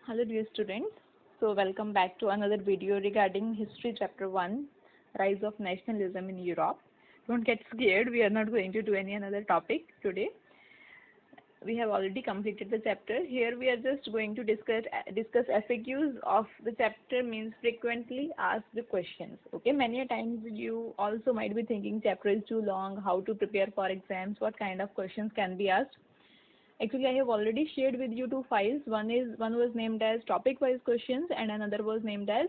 Hello dear students. So welcome back to another video regarding History Chapter 1, Rise of Nationalism in Europe. Don't get scared, we are not going to do any another topic today. We have already completed the chapter. Here we are just going to discuss FAQs of the chapter, means frequently asked questions. Okay, many a times you also might be thinking chapter is too long, how to prepare for exams, what kind of questions can be asked. Actually, I have already shared with you two files. One was named as topic-wise questions, and another was named as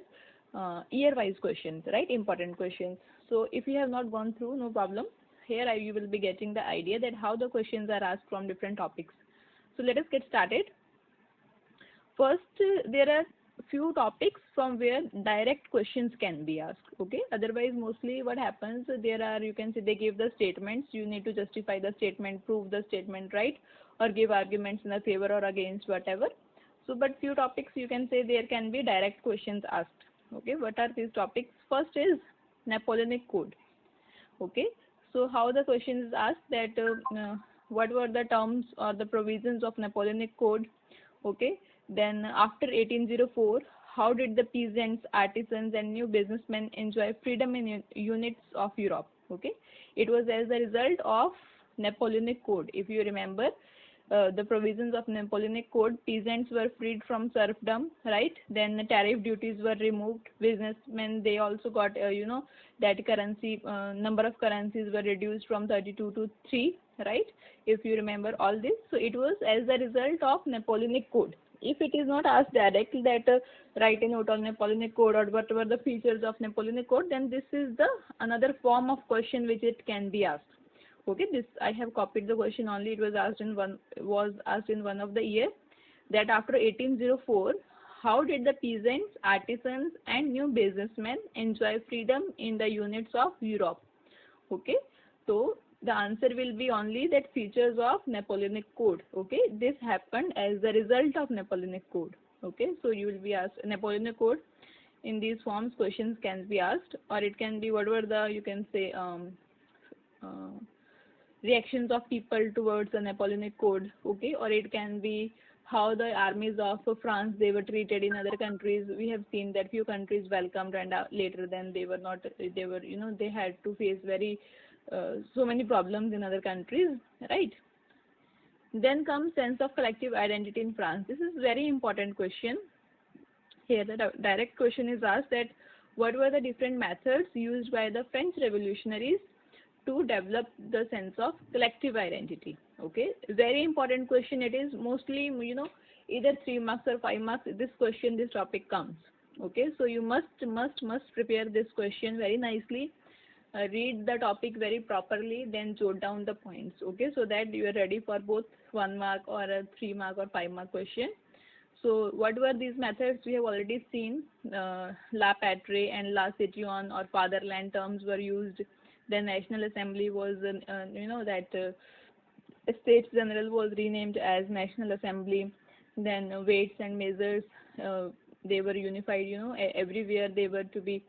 year-wise questions, right? Important questions. So if you have not gone through, no problem. Here you will be getting the idea that how the questions are asked from different topics. So let us get started. First, there are few topics from where direct questions can be asked. Okay. Otherwise, mostly what happens, there are, you can say, they give the statements. You need to justify the statement, prove the statement, right? Or give arguments in a favor or against, whatever. So, but few topics you can say there can be direct questions asked. Okay. What are these topics? First is Napoleonic Code. Okay. So how the question is asked that what were the terms or the provisions of Napoleonic Code? Okay. Then after 1804, how did the peasants, artisans and new businessmen enjoy freedom in units of Europe? Okay. It was as a result of Napoleonic Code. If you remember, the provisions of Napoleonic Code, peasants were freed from serfdom, right? Then the tariff duties were removed. Businessmen, they also got, that currency, number of currencies were reduced from 32 to 3, right? If you remember all this. So it was as a result of Napoleonic Code. If it is not asked directly that write a note on Napoleonic Code or what were the features of Napoleonic Code, then this is the another form of question which it can be asked. Okay, this I have copied the question only. It was asked in one of the year that after 1804, how did the peasants, artisans, and new businessmen enjoy freedom in the units of Europe? Okay, so the answer will be only that features of Napoleonic Code. Okay, this happened as the result of Napoleonic Code. Okay, so you will be asked Napoleonic Code. In these forms, questions can be asked, or it can be whatever the you can say. Reactions of people towards the Napoleonic Code, okay, or it can be how the armies of France they were treated in other countries. We have seen that few countries welcomed and later then they were not, they were, they had to face very so many problems in other countries, right? Then comes sense of collective identity in France. This is very important question. Here the direct question is asked that what were the different methods used by the French revolutionaries to develop the sense of collective identity. Okay, very important question. It is mostly either 3 marks or 5 marks. This topic comes. Okay, so you must prepare this question very nicely. Read the topic very properly, then jot down the points. Okay, so that you are ready for both 1 mark or a 3 mark or 5 mark question. So what were these methods? We have already seen La Patrie and La Citoyenne or fatherland terms were used. The National Assembly was, States General was renamed as National Assembly. Then weights and measures, they were unified. Everywhere they were to be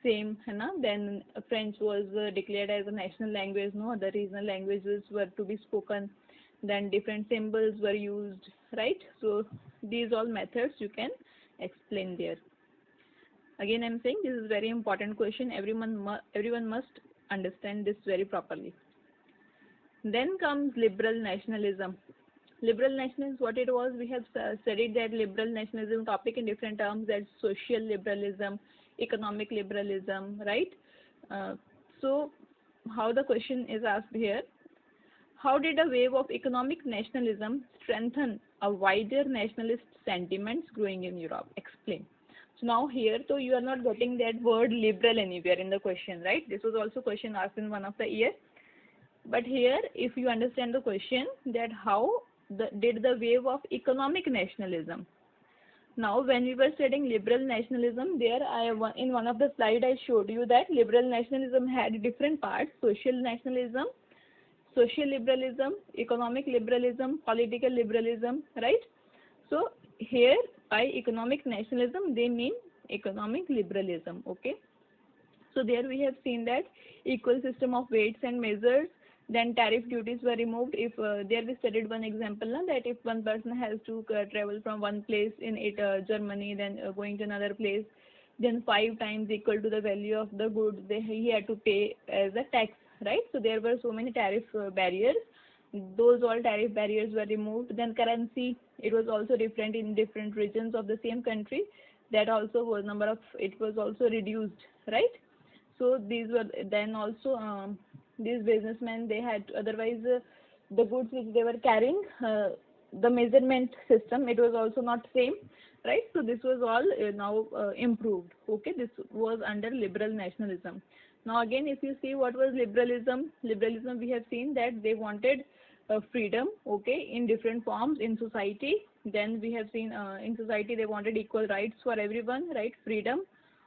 same. Then French was declared as a national language. No other regional languages were to be spoken. Then different symbols were used, right? So these all methods you can explain there. Again, I'm saying this is very important question. Everyone must understand this very properly. Then comes liberal nationalism. Liberal nationalism, what it was, we have studied that liberal nationalism topic in different terms, that social liberalism, economic liberalism, right? So how the question is asked here, how did a wave of economic nationalism strengthen a wider nationalist sentiments growing in Europe? Explain. So now here, so you are not getting that word liberal anywhere in the question, right? This was also question asked in one of the year. But here, if you understand the question, that how did the wave of economic nationalism. Now, when we were studying liberal nationalism, there in one of the slide I showed you that liberal nationalism had different parts: social nationalism, social liberalism, economic liberalism, political liberalism, right? So here by economic nationalism they mean economic liberalism. Okay, so there we have seen that equal system of weights and measures, Then tariff duties were removed. If there we studied one example na, that if one person has to travel from one place in Germany, then going to another place, then 5 times equal to the value of the goods he had to pay as a tax, right? So there were so many tariff barriers. Those all tariff barriers were removed. Then currency, it was also different in different regions of the same country. That also was it was also reduced, right? So these were then also these businessmen, they had otherwise the goods which they were carrying, the measurement system, it was also not same, right? So this was all now improved. Okay, this was under liberal nationalism. Now again, if you see what was liberalism, we have seen that they wanted freedom, okay, in different forms in society. Then we have seen in society they wanted equal rights for everyone, right? Freedom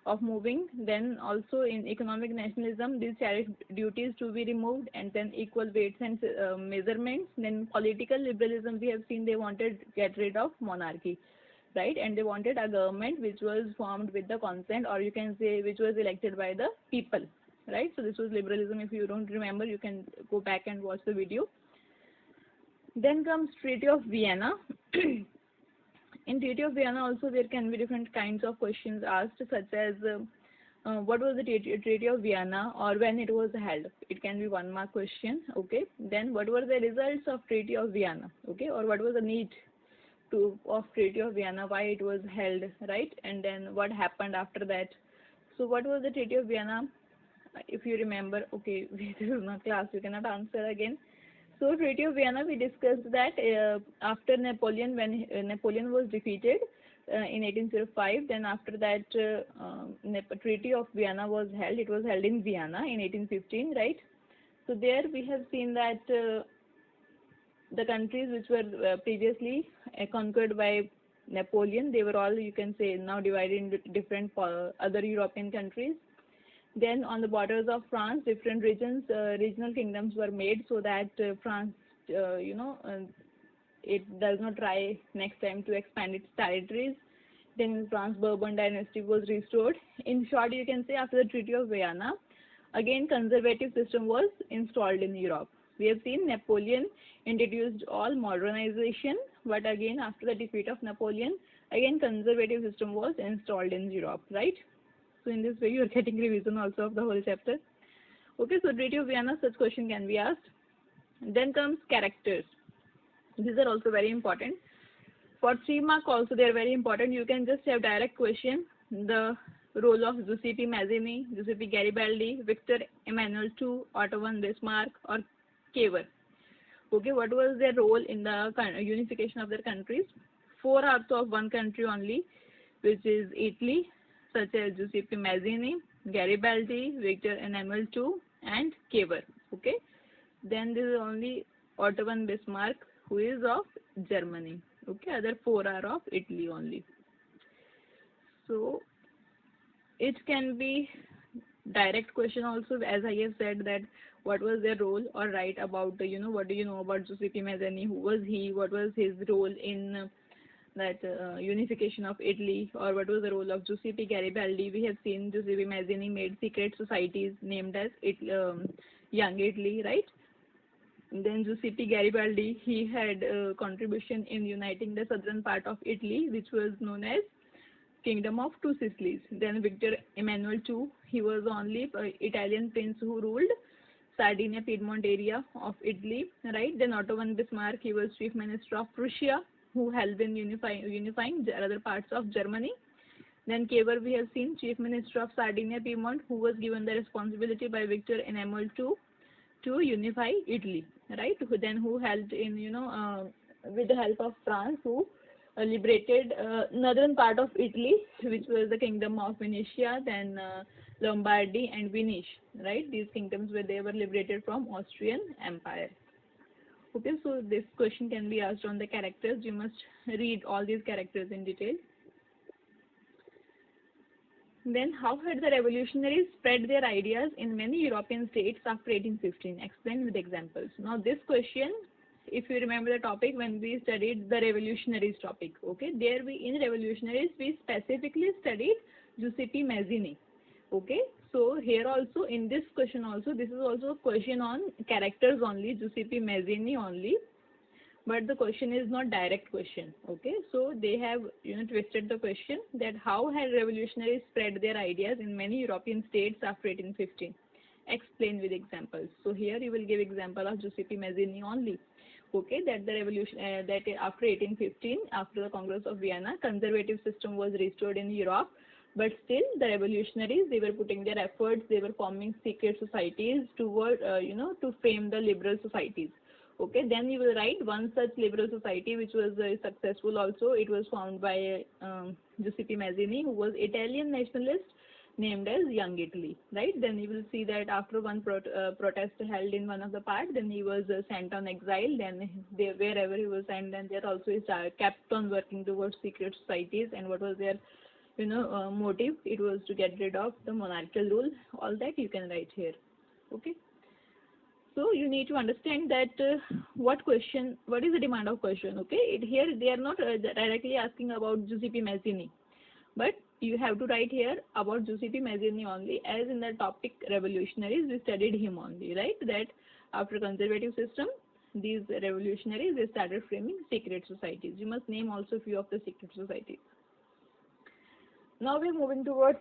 of moving. Then also in economic nationalism, these tariff duties to be removed, and then equal weights and measurements. Then political liberalism, we have seen they wanted get rid of monarchy, right? And they wanted a government which was formed with the consent, or you can say which was elected by the people, right? So this was liberalism. If you don't remember, you can go back and watch the video. Then comes Treaty of Vienna. In Treaty of Vienna also there can be different kinds of questions asked, such as what was the Treaty of Vienna, or when it was held. It can be 1 mark question. Okay. Then what were the results of Treaty of Vienna? Okay. Or what was the need of Treaty of Vienna, why it was held, right? And then what happened after that. So what was the Treaty of Vienna? If you remember, okay, this is not class, you cannot answer again. So Treaty of Vienna, we discussed that after Napoleon, when Napoleon was defeated in 1805, then after that Treaty of Vienna was held. It was held in Vienna in 1815, right? So there we have seen that the countries which were previously conquered by Napoleon, they were all, you can say, now divided into different other European countries. Then on the borders of France, different regions, regional kingdoms were made, so that France, it does not try next time to expand its territories. Then in France, Bourbon dynasty was restored. In short, you can say after the Treaty of Vienna, again conservative system was installed in Europe. We have seen Napoleon introduced all modernization, but again after the defeat of Napoleon, again conservative system was installed in Europe, right? So in this way you are getting revision also of the whole chapter. Okay, so Treaty of Vienna, such question can be asked. Then comes characters. These are also very important. For 3 mark also they are very important. You can just have direct question. The role of Giuseppe Mazzini, Giuseppe Garibaldi, Victor Emmanuel II, Otto von Bismarck, or Cavour. Okay, what was their role in the unification of their countries? 4 are of one country only, which is Italy, such as Giuseppe Mazzini, Garibaldi, Victor Emmanuel II, and Cavour. Okay. Then there is only Otto von Bismarck, who is of Germany. Okay. Other 4 are of Italy only. So it can be direct question also, as I have said that what was their role, or write about the, what do you know about Giuseppe Mazzini, who was he, what was his role in that unification of Italy, or what was the role of Giuseppe Garibaldi. We have seen Giuseppe Mazzini made secret societies named as Young Italy, right? And then Giuseppe Garibaldi, he had a contribution in uniting the southern part of Italy, which was known as Kingdom of Two Sicilies. Then Victor Emmanuel II, he was the only Italian prince who ruled Sardinia, Piedmont area of Italy, right? Then Otto von Bismarck, he was chief minister of Prussia, who helped in unifying other parts of Germany. Then Cavour, we have seen, chief minister of Sardinia, Piedmont, who was given the responsibility by Victor Emmanuel II to unify Italy, right? Who helped in, with the help of France, who liberated northern part of Italy, which was the kingdom of Venetia, then Lombardy and Venice, right? These kingdoms they were liberated from Austrian Empire. Okay, so this question can be asked on the characters. You must read all these characters in detail. Then, how had the revolutionaries spread their ideas in many European states after 1815? Explain with examples. Now, this question, if you remember the topic when we studied the revolutionaries topic, okay, there in revolutionaries we specifically studied Giuseppe Mazzini. Okay, So here also, in this question also, this is also a question on characters only, Giuseppe Mazzini only, but the question is not direct question. Okay, so they have twisted the question that how had revolutionaries spread their ideas in many European states after 1815. Explain with examples. So here you will give example of Giuseppe Mazzini only. Okay, that the revolution that after 1815, after the Congress of Vienna, conservative system was restored in Europe, but still the revolutionaries, they were putting their efforts, they were forming secret societies toward to frame the liberal societies. Okay, then you will write one such liberal society which was successful also. It was founded by Giuseppe Mazzini, who was Italian nationalist, named as Young Italy, right? Then you will see that after one protest held in one of the part, then he was sent on exile. Then wherever he was sent, then there also he kept on working towards secret societies. And what was their motive? It was to get rid of the monarchical rule. All that you can write here. Okay. So you need to understand that what is the demand of question? Okay, here they are not directly asking about Giuseppe Mazzini, but you have to write here about Giuseppe Mazzini only, as in the topic revolutionaries we studied him only, right? That after conservative system, these revolutionaries, they started framing secret societies. You must name also few of the secret societies. Now we are moving towards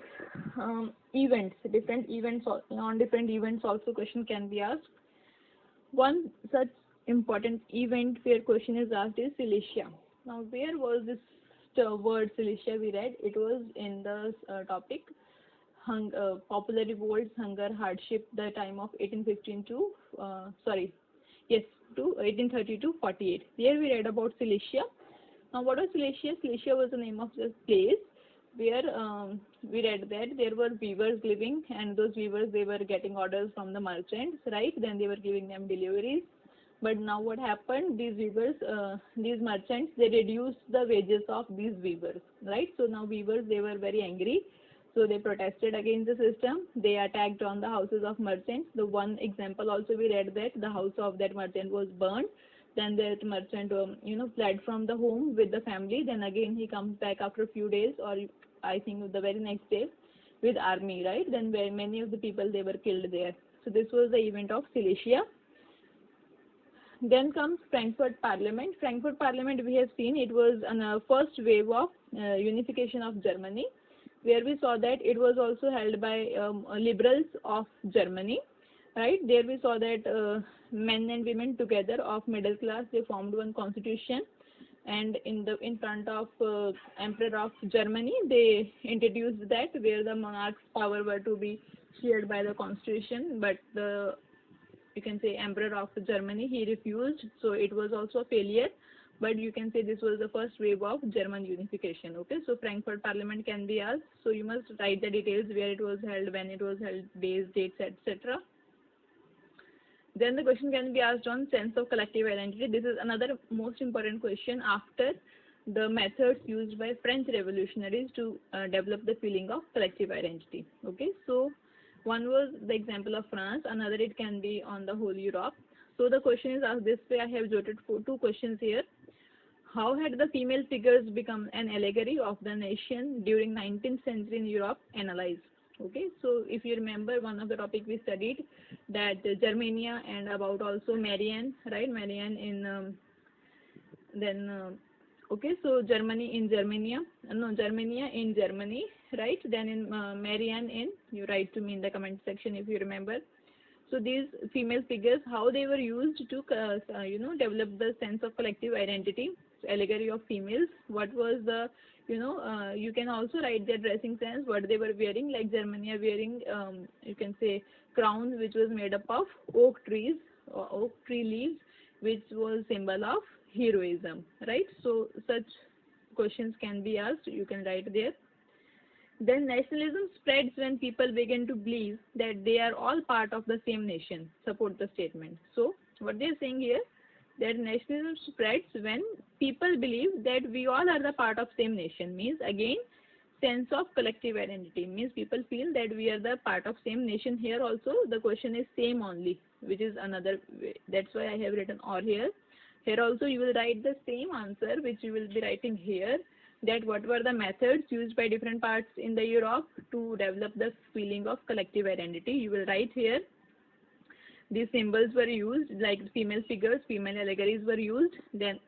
events, different events. On different events also question can be asked. One such important event where question is asked is Silesia. Now where was this word Silesia we read? It was in the topic popular revolts, hunger, hardship, the time of 1815 to to 1830 to 48. There we read about Silesia. Now what was Silesia? Silesia was the name of the place where we read that there were weavers living, and those weavers, they were getting orders from the merchants, right? Then they were giving them deliveries. But now what happened? These weavers, these merchants, they reduced the wages of these weavers, right? So now weavers, they were very angry. So they protested against the system. They attacked on the houses of merchants. The one example also we read that the house of that merchant was burned. Then that merchant, fled from the home with the family. Then again he comes back after a few days, or I think the very next day, with army, right? Then where many of the people, they were killed there. So this was the event of Silesia. Then comes Frankfurt Parliament. Frankfurt Parliament, we have seen it was a first wave of unification of Germany, where we saw that it was also held by liberals of Germany, right? There we saw that men and women together of middle class, they formed one constitution, and in front of Emperor of Germany, they introduced that where the monarch's power were to be shared by the constitution, but the, you can say, Emperor of Germany, he refused, so it was also a failure. But you can say this was the first wave of German unification. Okay, so Frankfurt Parliament can be asked. So you must write the details, where it was held, when it was held, days, dates, etc. Then the question can be asked on sense of collective identity. This is another most important question after the methods used by French revolutionaries to develop the feeling of collective identity. Okay, so one was the example of France, another it can be on the whole Europe. So the question is asked this way. I have jotted two questions here. How had the female figures become an allegory of the nation during 19th century in Europe? Analyze. Okay, so if you remember, one of the topic we studied that Germania, and about also Marianne, right? Marianne in okay, so Germania in Germania, right? Then in Marianne in, you write to me in the comment section if you remember. So these female figures, how they were used to develop the sense of collective identity, allegory of females. What was the, you can also write their dressing sense, what they were wearing, like Germany are wearing, you can say, crowns which was made up of oak trees, or oak tree leaves, which was symbol of heroism, right? So such questions can be asked, you can write there. Then nationalism spreads when people begin to believe that they are all part of the same nation. Support the statement. So what they are saying here, that nationalism spreads when people believe that we all are the part of same nation. Means again, sense of collective identity. Means people feel that we are the part of same nation. Here also the question is same only, which is another way. That's why I have written or here. Here also you will write the same answer which you will be writing here. that what were the methods used by different parts in the Europe to develop the feeling of collective identity. You will write here. These symbols were used, like female figures, female allegories were used. Then,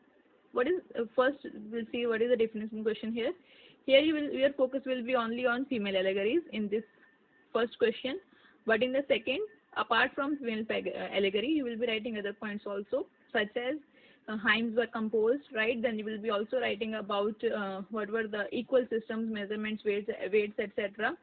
what is first? We'll see what is the definition question here. Here, your focus will be only on female allegories in this first question, but in the second, apart from female allegory, you will be writing other points also, such as hymns were composed, right? Then you will be also writing about what were the equal systems, measurements, weights, etc.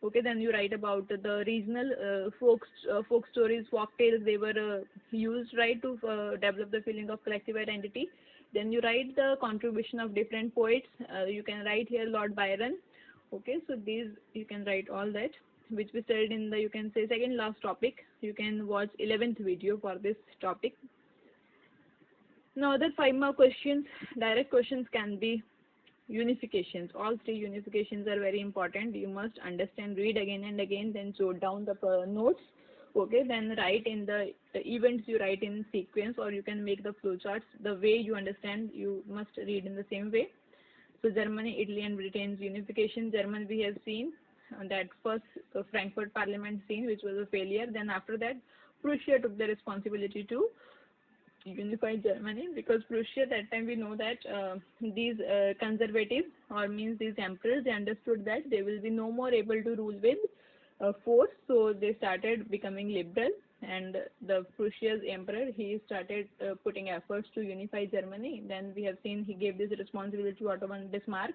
Okay, then you write about the regional folk stories, folk tales. They were used, right, to develop the feeling of collective identity. Then you write the contribution of different poets. You can write here Lord Byron. Okay, so these you can write all that, which we studied in the, you can say, second last topic. You can watch 11th video for this topic. Now other 5 more questions, direct questions can be unifications. All 3 unifications are very important. You must understand, read again and again, then jot down the notes. Okay, then write in the events, you write in sequence, or you can make the flowcharts. The way you understand, you must read in the same way. So Germany, Italy and Britain's unification. Germany we have seen that first Frankfurt Parliament scene, which was a failure. Then after that, Prussia took the responsibility to unify Germany, because Prussia that time we know that these conservatives, or means these emperors, they understood that they will be no more able to rule with force, so they started becoming liberal, and the Prussia's emperor, he started putting efforts to unify Germany. Then we have seen he gave this responsibility to Otto von Bismarck.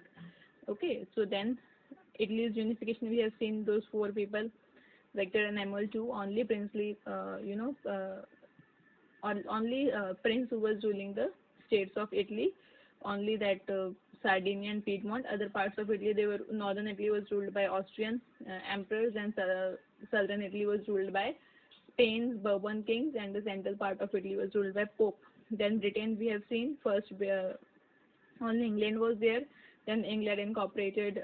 Okay, so then Italy's unification, we have seen those 4 people, Victor and Emil too, only princely, only prince who was ruling the states of Italy, only that Sardinia and Piedmont. Other parts of Italy, they were, northern Italy was ruled by Austrian emperors, and southern Italy was ruled by Spain's Bourbon kings, and the central part of Italy was ruled by Pope. Then Britain we have seen first, only England was there. Then England incorporated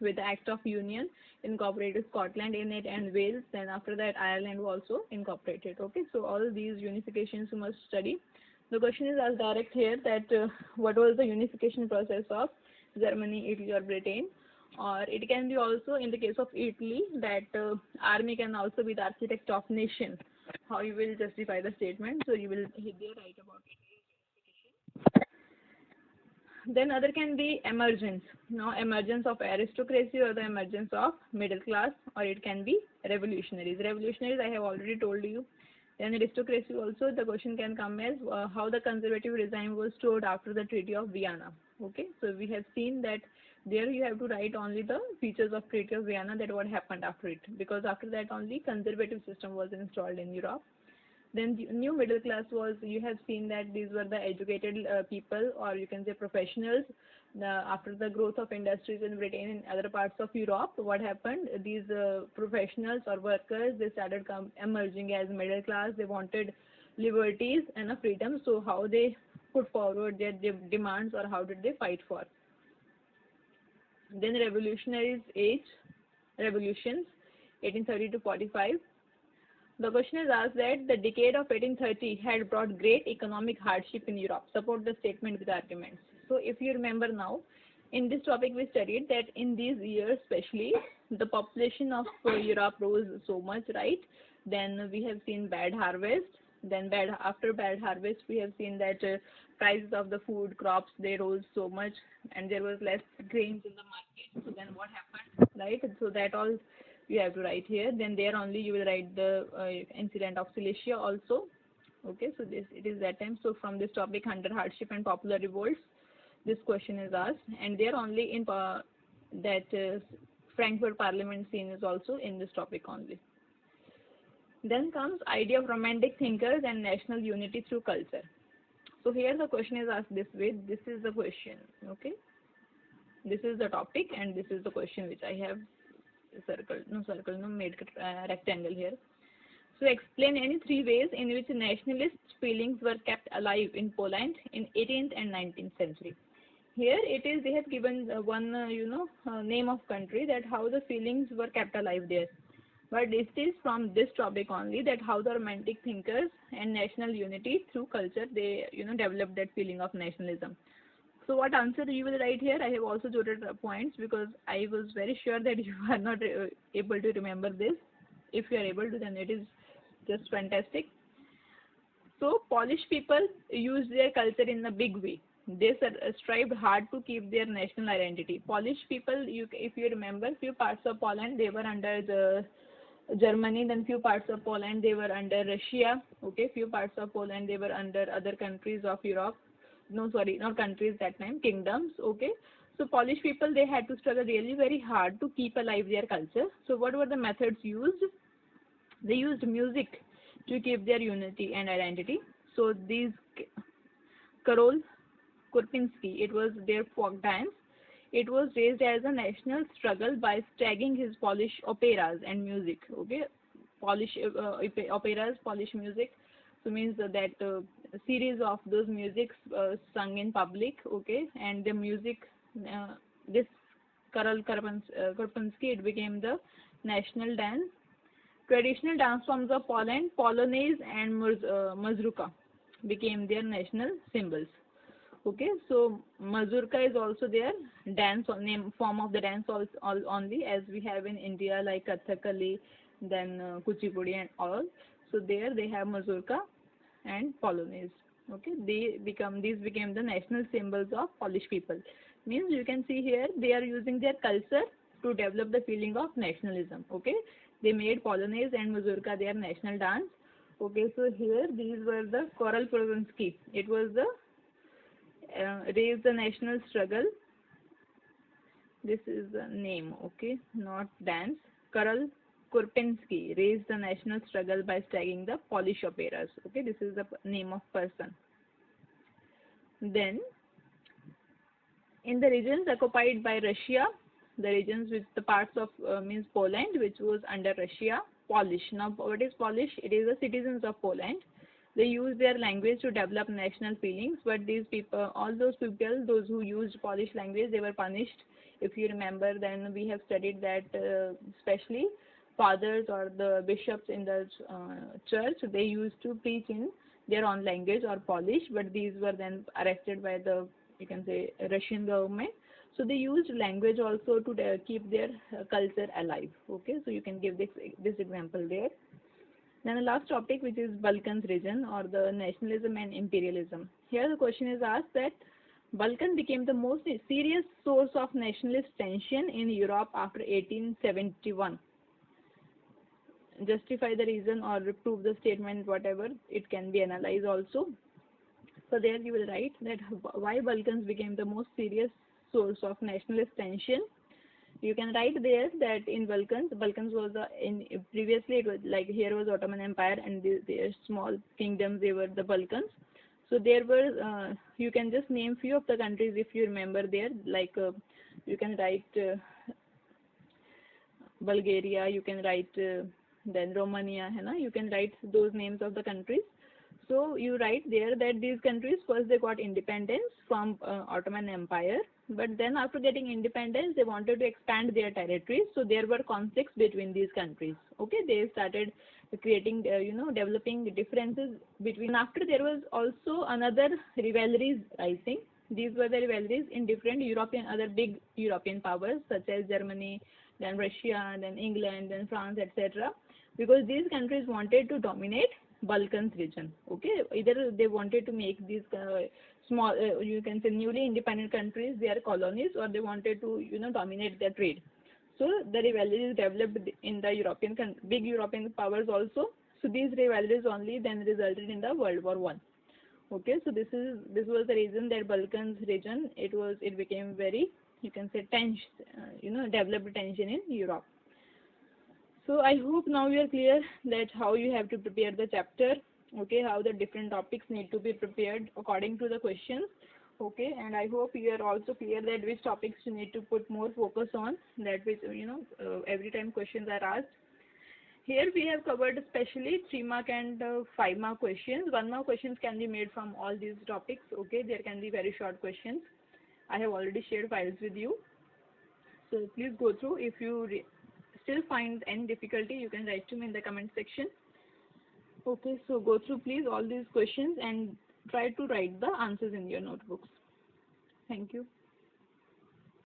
with the Act of Union, incorporated Scotland in it and Wales. Then after that Ireland was also incorporated. Okay, so all these unifications you must study. The question is asked direct here that what was the unification process of Germany, Italy or Britain? Or it can be also in the case of Italy that army can also be the architect of nation. How you will justify the statement? So you will here write about it. Then other can be emergence. Now emergence of aristocracy or the emergence of middle class, or it can be revolutionaries. Revolutionaries I have already told you. Then aristocracy also, the question can come as how the conservative regime was stored after the Treaty of Vienna. Okay, so we have seen that there you have to write only the features of Treaty of Vienna, that what happened after it, because after that only conservative system was installed in Europe. Then the new middle class was, you have seen that these were the educated people, or you can say professionals. After the growth of industries in Britain and other parts of Europe, what happened? These professionals or workers, they started emerging as middle class. They wanted liberties and a freedom. So how they put forward their demands, or how did they fight for? Then revolutionaries age, revolutions, 1830 to 45. The question is asked that the decade of 1830 had brought great economic hardship in Europe. Support the statement with arguments. So if you remember now, in this topic we studied that in these years especially, the population of Europe rose so much, right? Then we have seen bad harvest. Then after bad harvest, we have seen that prices of the food crops, they rose so much, and there was less grains in the market. So then what happened, right? So that all you have to write here. Then there only you will write the incident of Silesia also. Okay, so this, it is that time. So from this topic, hunter hardship and popular revolts, this question is asked, and there only in that Frankfurt Parliament scene is also in this topic only. Then comes idea of romantic thinkers and national unity through culture. So here the question is asked this way. This is the question. Okay, this is the topic, and this is the question which I have made rectangle here. So explain any 3 ways in which nationalist feelings were kept alive in Poland in 18th and 19th century. Here it is, they have given one name of country, that how the feelings were kept alive there. But it is from this topic only that how the romantic thinkers and national unity through culture, they developed that feeling of nationalism. So what answer you will write here? I have also jotted points because I was very sure that you are not able to remember this. If you are able to, then it is just fantastic. So Polish people use their culture in a big way. They strived hard to keep their national identity. Polish people, if you remember, few parts of Poland they were under the Germany, then few parts of Poland they were under Russia. Okay, few parts of Poland they were under other countries of Europe. No, sorry, not countries that time, kingdoms. Okay, so Polish people they had to struggle really very hard to keep alive their culture. So what were the methods used? They used music to keep their unity and identity. So these Karol Kurpinski, it was their folk dance. It was raised as a national struggle by stagging his Polish operas and music. Okay, Polish operas, Polish music. So means that a series of those musics sung in public. Okay, and the music, this Kurpinski, it became the national dance. Traditional dance forms of Poland, Polonaise and Mazurka became their national symbols. Okay, so Mazurka is also their dance name form of the dance only as we have in India like Kathakali, then Kuchipudi and all. So there they have Mazurka and Polonaise. Okay, these became the national symbols of Polish people. Means you can see here they are using their culture to develop the feeling of nationalism. Okay, they made Polonaise and Mazurka their national dance. Okay, so here these were the Karol Kurpinski. It was the raise the national struggle. This is the name, okay, not dance. Karol Kurpinski raised the national struggle by stagging the Polish operas. Okay, this is the name of person. Then, in the regions occupied by Russia, the regions with the parts of means Poland, which was under Russia, Polish. Now, what is Polish? It is the citizens of Poland. They use their language to develop national feelings, but these people, all those people, those who used Polish language, they were punished. If you remember, then we have studied that especially fathers or the bishops in the church, they used to preach in their own language or Polish, but these were then arrested by the, you can say, Russian government. So they used language also to keep their culture alive. Okay, so you can give this example there. Then the last topic, which is Balkans region or the nationalism and imperialism. Here the question is asked that Balkan became the most serious source of nationalist tension in Europe after 1871. Justify the reason or prove the statement, whatever, it can be analyzed also. So there you will write that why Balkans became the most serious source of nationalist tension. You can write there that in Balkans was previously it was like here was Ottoman Empire and their small kingdoms, they were the Balkans. So there were you can just name few of the countries if you remember there, like you can write Bulgaria, you can write then Romania, you can write those names of the countries. So you write there that these countries first they got independence from Ottoman Empire, but then after getting independence they wanted to expand their territories. So there were conflicts between these countries. Okay, they started creating developing differences between. After there was also another rivalries rising. These were the rivalries in different other big European powers such as Germany, then Russia, then England, then France, etc. Because these countries wanted to dominate Balkans region. Okay, either they wanted to make these small, you can say newly independent countries their colonies, or they wanted to dominate their trade. So the rivalries developed in the big European powers also. So these rivalries only then resulted in the World War I. Okay, so this was the reason that Balkans region it became very, you can say, tense, developed tension in Europe. So I hope now you are clear that how you have to prepare the chapter, okay, how the different topics need to be prepared according to the questions, okay, and I hope you are also clear that which topics you need to put more focus on, that which, every time questions are asked. Here we have covered especially 3 mark and 5 mark questions. 1 mark questions can be made from all these topics, okay, there can be very short questions. I have already shared files with you. So please go through. If you still find any difficulty, you can write to me in the comment section. Okay, so go through please all these questions and try to write the answers in your notebooks. Thank you.